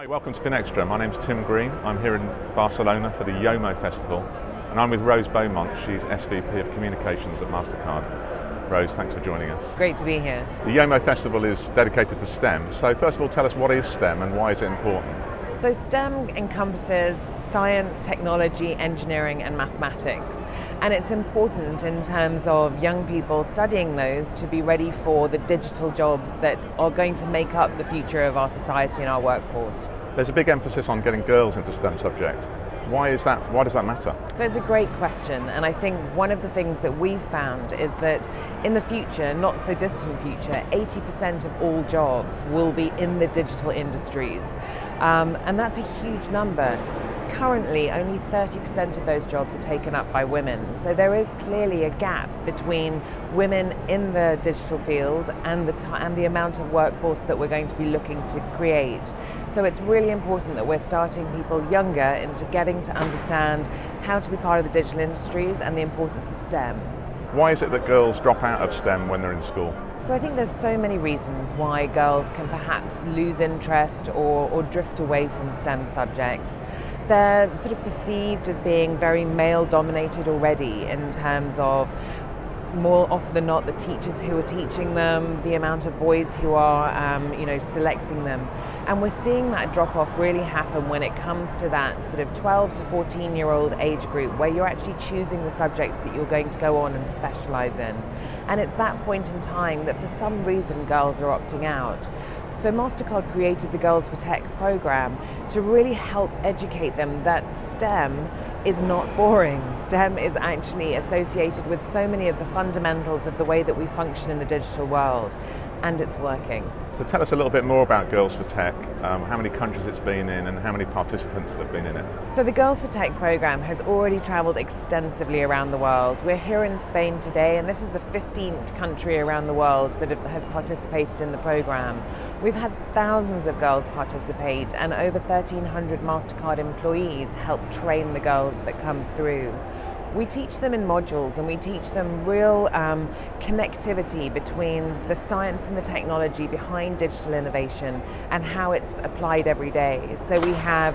Hi, welcome to Finextra. My name's Tim Green. I'm here in Barcelona for the YOMO Festival, and I'm with Rose Beaumont. She's SVP of Communications at Mastercard. Rose, thanks for joining us. Great to be here. The YOMO Festival is dedicated to STEM. So first of all, tell us, what is STEM and why is it important? So STEM encompasses science, technology, engineering and mathematics. And it's important in terms of young people studying those to be ready for the digital jobs that are going to make up the future of our society and our workforce. There's a big emphasis on getting girls into STEM subjects. Why is that? Why does that matter? So it's a great question, and I think one of the things that we've found is that in the future, not so distant future, 80% of all jobs will be in the digital industries, and that's a huge number. Currently, only 30% of those jobs are taken up by women, so there is clearly a gap between women in the digital field and the amount of workforce that we're going to be looking to create. So it's really important that we're starting people younger into getting to understand how to be part of the digital industries and the importance of STEM. Why is it that girls drop out of STEM when they're in school? So I think there's so many reasons why girls can perhaps lose interest or drift away from STEM subjects. They're sort of perceived as being very male-dominated already in terms of, more often than not, the teachers who are teaching them, the amount of boys who are selecting them. And we're seeing that drop-off really happen when it comes to that sort of 12 to 14-year-old age group where you're actually choosing the subjects that you're going to go on and specialize in. And it's that point in time that for some reason girls are opting out. So Mastercard created the Girls for Tech program to really help educate them that STEM is not boring. STEM is actually associated with so many of the fundamentals of the way that we function in the digital world, and it's working. So tell us a little bit more about Girls for Tech, how many countries it's been in and how many participants have been in it. So the Girls for Tech program has already travelled extensively around the world. We're here in Spain today, and this is the 15th country around the world that has participated in the program. We've had thousands of girls participate, and over 1,300 Mastercard employees help train the girls that come through. We teach them in modules, and we teach them real connectivity between the science and the technology behind digital innovation and how it's applied every day. So we have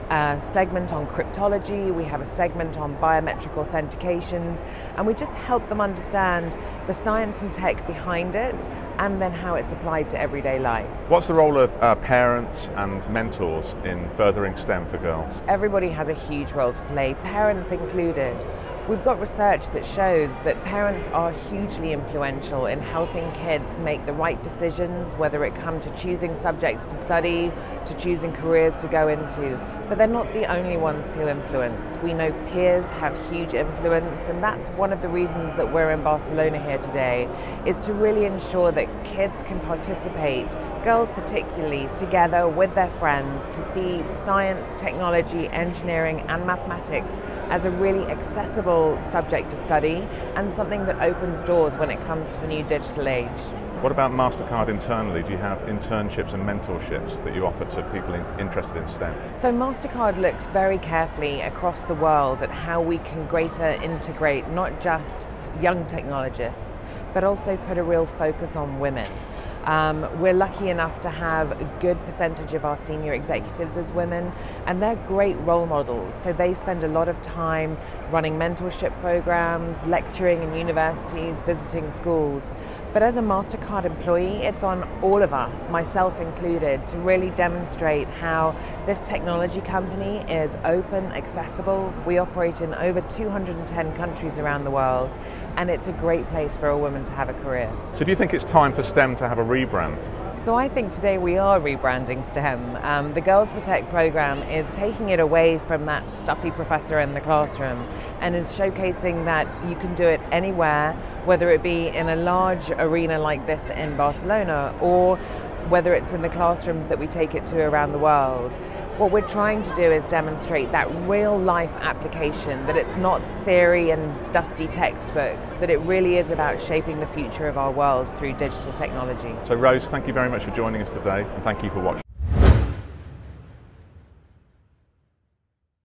a segment on cryptology, we have a segment on biometric authentications, and we just help them understand the science and tech behind it and then how it's applied to everyday life. What's the role of parents and mentors in furthering STEM for girls? Everybody has a huge role to play, parents included. We've got research that shows that parents are hugely influential in helping kids make the right decisions, whether it comes to choosing subjects to study, to choosing careers to go into. But they're not the only ones who influence. We know peers have huge influence, and that's one of the reasons that we're in Barcelona here today, is to really ensure that kids can participate, girls particularly, together with their friends to see science, technology, engineering and mathematics as a really accessible subject to study and something that opens doors when it comes to the new digital age. What about Mastercard internally? Do you have internships and mentorships that you offer to people interested in STEM? So Mastercard looks very carefully across the world at how we can greater integrate not just young technologists, but also put a real focus on women. We're lucky enough to have a good percentage of our senior executives as women, and they're great role models. So they spend a lot of time running mentorship programs, lecturing in universities, visiting schools. But as a Mastercard employee, it's on all of us, myself included, to really demonstrate how this technology company is open, accessible. We operate in over 210 countries around the world, and it's a great place for a woman to have a career. So do you think it's time for STEM to have a rebrand? So I think today we are rebranding STEM. The Girls for Tech program is taking it away from that stuffy professor in the classroom and is showcasing that you can do it anywhere, whether it be in a large arena like this in Barcelona or whether it's in the classrooms that we take it to around the world. What we're trying to do is demonstrate that real life application, that it's not theory and dusty textbooks, that it really is about shaping the future of our world through digital technology. So Rose, thank you very much for joining us today, and thank you for watching.